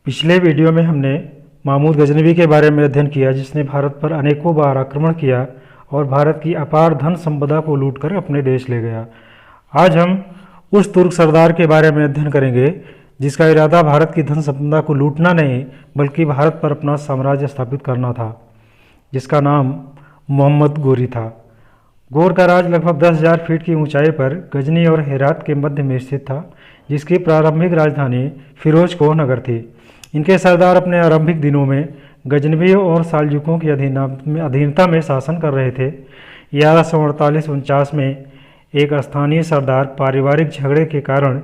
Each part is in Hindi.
पिछले वीडियो में हमने महमूद गजनवी के बारे में अध्ययन किया, जिसने भारत पर अनेकों बार आक्रमण किया और भारत की अपार धन संपदा को लूटकर अपने देश ले गया। आज हम उस तुर्क सरदार के बारे में अध्ययन करेंगे जिसका इरादा भारत की धन संपदा को लूटना नहीं बल्कि भारत पर अपना साम्राज्य स्थापित करना था, जिसका नाम मोहम्मद गोरी था। गोर का राज लगभग 10,000 फीट की ऊंचाई पर गजनी और हेरात के मध्य में स्थित था, जिसकी प्रारंभिक राजधानी फिरोज कोह नगर थी। इनके सरदार अपने आरंभिक दिनों में गजनवियों और साल्जुकों की अधीनता में शासन कर रहे थे। 1148-49 में एक स्थानीय सरदार पारिवारिक झगड़े के कारण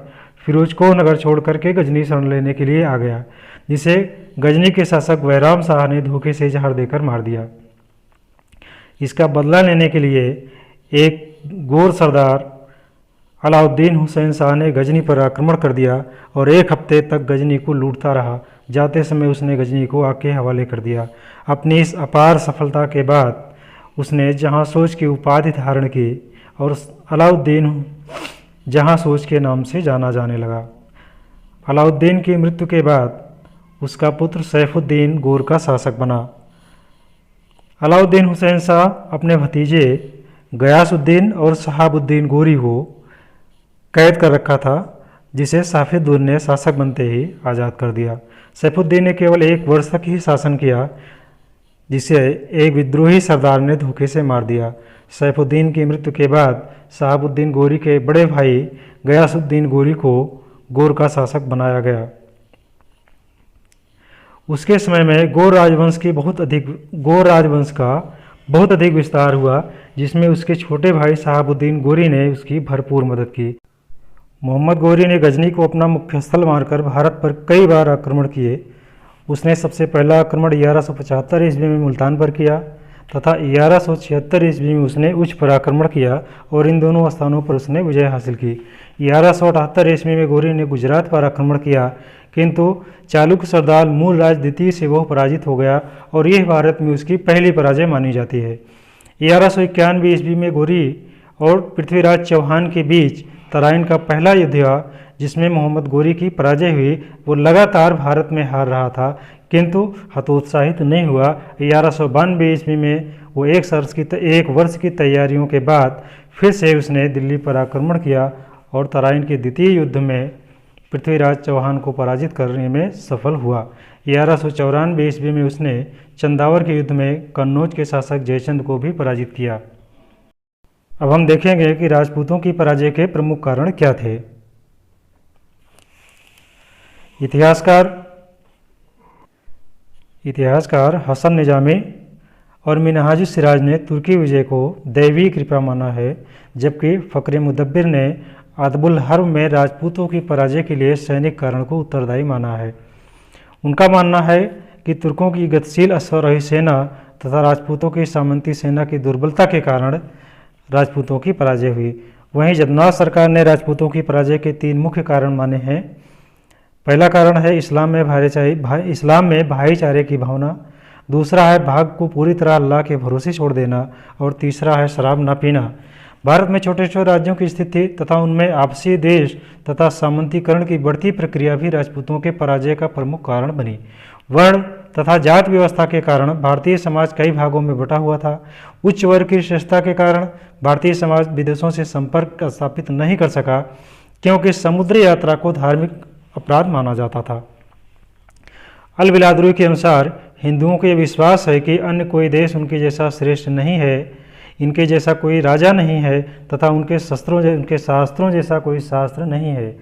फिरोज कोह नगर छोड़ करके गजनी शरण लेने के लिए आ गया, जिसे गजनी के शासक बैराम शाह ने धोखे से जहर देकर मार दिया। इसका बदला लेने के लिए एक गोर सरदार अलाउद्दीन हुसैन शाह ने गजनी पर आक्रमण कर दिया और एक हफ्ते तक गजनी को लूटता रहा। जाते समय उसने गजनी को आग के हवाले कर दिया। अपनी इस अपार सफलता के बाद उसने जहां सोच की उपाधि धारण की और अलाउद्दीन जहां सोच के नाम से जाना जाने लगा। अलाउद्दीन की मृत्यु के बाद उसका पुत्र सैफुद्दीन गोर का शासक बना। अलाउद्दीन हुसैन शाह अपने भतीजे गयासुद्दीन और शहाबुद्दीन गोरी को कैद कर रखा था, जिसे सैफुद्दीन ने शासक बनते ही आज़ाद कर दिया। सैफुद्दीन ने केवल 1 वर्ष तक ही शासन किया, जिसे एक विद्रोही सरदार ने धोखे से मार दिया। सैफुद्दीन की मृत्यु के बाद शहाबुद्दीन गोरी के बड़े भाई गयासुद्दीन गोरी को गोर का शासक बनाया गया। उसके समय में गोर राजवंश का बहुत अधिक विस्तार हुआ, जिसमें उसके छोटे भाई शहाबुद्दीन गोरी ने उसकी भरपूर मदद की। मोहम्मद गोरी ने गजनी को अपना मुख्य स्थल मानकर भारत पर कई बार आक्रमण किए। उसने सबसे पहला आक्रमण 1175 ईस्वी में मुल्तान पर किया तथा 1176 ईस्वी में उसने उच्च पर आक्रमण किया और इन दोनों स्थानों पर उसने विजय हासिल की। 1178 ईस्वी में गोरी ने गुजरात पर आक्रमण किया, किंतु चालुक्य सरदार मूलराज द्वितीय से वह पराजित हो गया और यह भारत में उसकी पहली पराजय मानी जाती है। 1191 ईस्वी में गोरी और पृथ्वीराज चौहान के बीच तराइन का पहला युद्ध हुआ, जिसमें मोहम्मद गोरी की पराजय हुई। वो लगातार भारत में हार रहा था, किंतु हतोत्साहित नहीं हुआ। 1192 ईस्वी में वो एक वर्ष की तैयारियों के बाद फिर से उसने दिल्ली पर आक्रमण किया और तराइन के द्वितीय युद्ध में पृथ्वीराज चौहान को पराजित करने में सफल हुआ। 1194 ईस्वी में उसने चंदावर के युद्ध में कन्नौज के शासक जयचंद को भी पराजित किया। अब हम देखेंगे कि राजपूतों की पराजय के प्रमुख कारण क्या थे। इतिहासकार हसन निजामी और मिनहाज सिराज ने तुर्की विजय को दैवी कृपा माना है, जबकि फक्र मुदब्बिर ने अदबुल हर्ब में राजपूतों की पराजय के लिए सैनिक कारण को उत्तरदायी माना है। उनका मानना है कि तुर्कों की गतिशील अश्वारोही सेना तथा राजपूतों की सामंती सेना की दुर्बलता के कारण राजपूतों की पराजय हुई। वहीं जगन्नाथ सरकार ने राजपूतों की पराजय के 3 मुख्य कारण माने हैं। पहला कारण है इस्लाम में भाईचारे की भावना, दूसरा है भाग को पूरी तरह अल्लाह के भरोसे छोड़ देना और तीसरा है शराब न पीना। भारत में छोटे छोटे राज्यों की स्थिति तथा उनमें आपसी देश तथा सामंतीकरण की बढ़ती प्रक्रिया भी राजपूतों के पराजय का प्रमुख कारण बनी। वर्ण तथा जात व्यवस्था के कारण भारतीय समाज कई भागों में बटा हुआ था। उच्च वर्ग की श्रेष्ठता के कारण भारतीय समाज विदेशों से संपर्क स्थापित नहीं कर सका, क्योंकि समुद्री यात्रा को धार्मिक अपराध माना जाता था। अल बिलादुरी के अनुसार हिंदुओं को यह विश्वास है कि अन्य कोई देश उनके जैसा श्रेष्ठ नहीं है, इनके जैसा कोई राजा नहीं है तथा उनके शास्त्रों जैसा कोई शास्त्र नहीं है।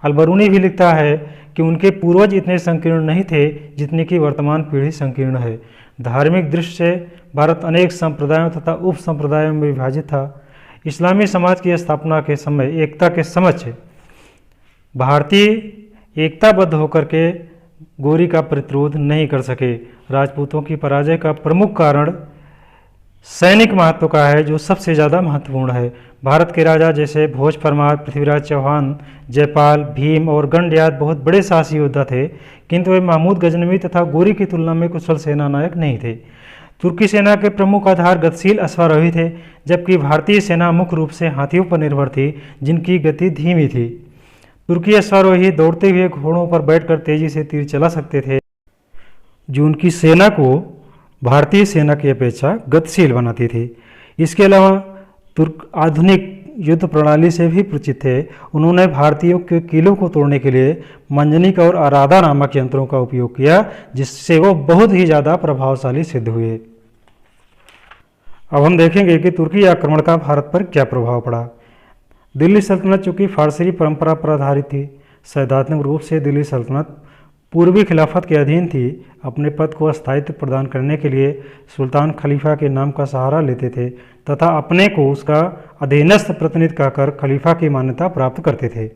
अलबरूनी भी लिखता है कि उनके पूर्वज इतने संकीर्ण नहीं थे जितनी कि वर्तमान पीढ़ी संकीर्ण है। धार्मिक दृष्टि से भारत अनेक संप्रदायों तथा उप संप्रदायों में विभाजित था। इस्लामी समाज की स्थापना के समय एकता के समक्ष भारतीय एकताबद्ध होकर के गोरी का प्रतिरोध नहीं कर सके। राजपूतों की पराजय का प्रमुख कारण सैनिक महत्व का है, जो सबसे ज़्यादा महत्वपूर्ण है। भारत के राजा जैसे भोज परमार, पृथ्वीराज चौहान, जयपाल, भीम और गंडयाद बहुत बड़े साहसी योद्धा थे, किंतु वे महमूद गजनवी तथा गोरी की तुलना में कुशल सेना नायक नहीं थे। तुर्की सेना के प्रमुख आधार गतिशील अश्वारोही थे, जबकि भारतीय सेना मुख्य रूप से हाथियों पर निर्भर थी, जिनकी गति धीमी थी। तुर्की अश्वारोही दौड़ते हुए घोड़ों पर बैठकर तेजी से तीर चला सकते थे, जो उनकी सेना को भारतीय सेना की अपेक्षा गतिशील बनाती थी। इसके अलावा तुर्क आधुनिक युद्ध प्रणाली से भी परिचित थे। उन्होंने भारतीयों के किलों को तोड़ने के लिए मंजनिक और आराधा नामक यंत्रों का उपयोग किया, जिससे वो बहुत ही ज़्यादा प्रभावशाली सिद्ध हुए। अब हम देखेंगे कि तुर्की आक्रमण का भारत पर क्या प्रभाव पड़ा। दिल्ली सल्तनत चूँकि फारसी परंपरा पर आधारित थी, सैद्धांतिक रूप से दिल्ली सल्तनत पूर्वी खिलाफत के अधीन थी। अपने पद को स्थायित्व प्रदान करने के लिए सुल्तान खलीफा के नाम का सहारा लेते थे तथा अपने को उसका अधीनस्थ प्रतिनिधि कहकर खलीफा की मान्यता प्राप्त करते थे।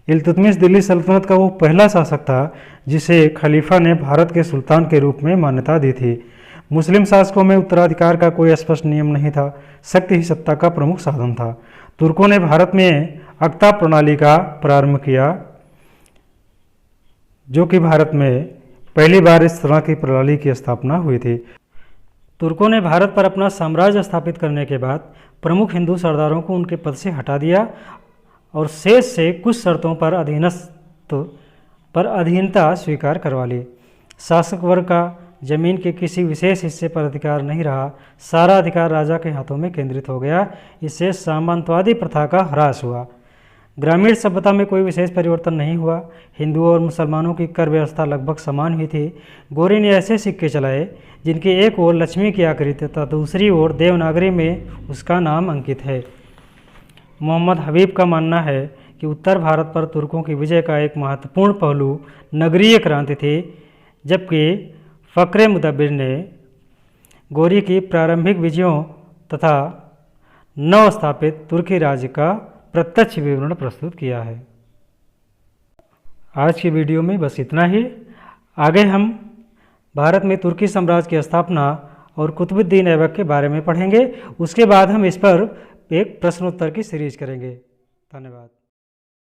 इल्तुतमिश दिल्ली सल्तनत का वो पहला शासक था जिसे खलीफा ने भारत के सुल्तान के रूप में मान्यता दी थी। मुस्लिम शासकों में उत्तराधिकार का कोई स्पष्ट नियम नहीं था, शक्ति ही सत्ता का प्रमुख साधन था। तुर्कों ने भारत में अक्ता प्रणाली का प्रारंभ किया, जो कि भारत में पहली बार इस तरह की प्रणाली की स्थापना हुई थी। तुर्कों ने भारत पर अपना साम्राज्य स्थापित करने के बाद प्रमुख हिंदू सरदारों को उनके पद से हटा दिया और शेष से कुछ शर्तों पर अधीनता स्वीकार करवा ली। शासक वर्ग का जमीन के किसी विशेष हिस्से पर अधिकार नहीं रहा, सारा अधिकार राजा के हाथों में केंद्रित हो गया। इससे सामंतवादी प्रथा का ह्रास हुआ। ग्रामीण सभ्यता में कोई विशेष परिवर्तन नहीं हुआ। हिंदुओं और मुसलमानों की कर व्यवस्था लगभग समान हुई थी। गोरी ने ऐसे सिक्के चलाए जिनकी एक ओर लक्ष्मी की आकृति तथा दूसरी ओर देवनागरी में उसका नाम अंकित है। मोहम्मद हबीब का मानना है कि उत्तर भारत पर तुर्कों की विजय का एक महत्वपूर्ण पहलू नगरीय क्रांति थी, जबकि फ़क्र मुदब्बिर ने गोरी की प्रारंभिक विजयों तथा नव स्थापित तुर्की राज्य का प्रत्यक्ष विवरण प्रस्तुत किया है। आज की वीडियो में बस इतना ही। आगे हम भारत में तुर्की साम्राज्य की स्थापना और कुतुबुद्दीन ऐबक के बारे में पढ़ेंगे। उसके बाद हम इस पर एक प्रश्नोत्तर की सीरीज करेंगे। धन्यवाद।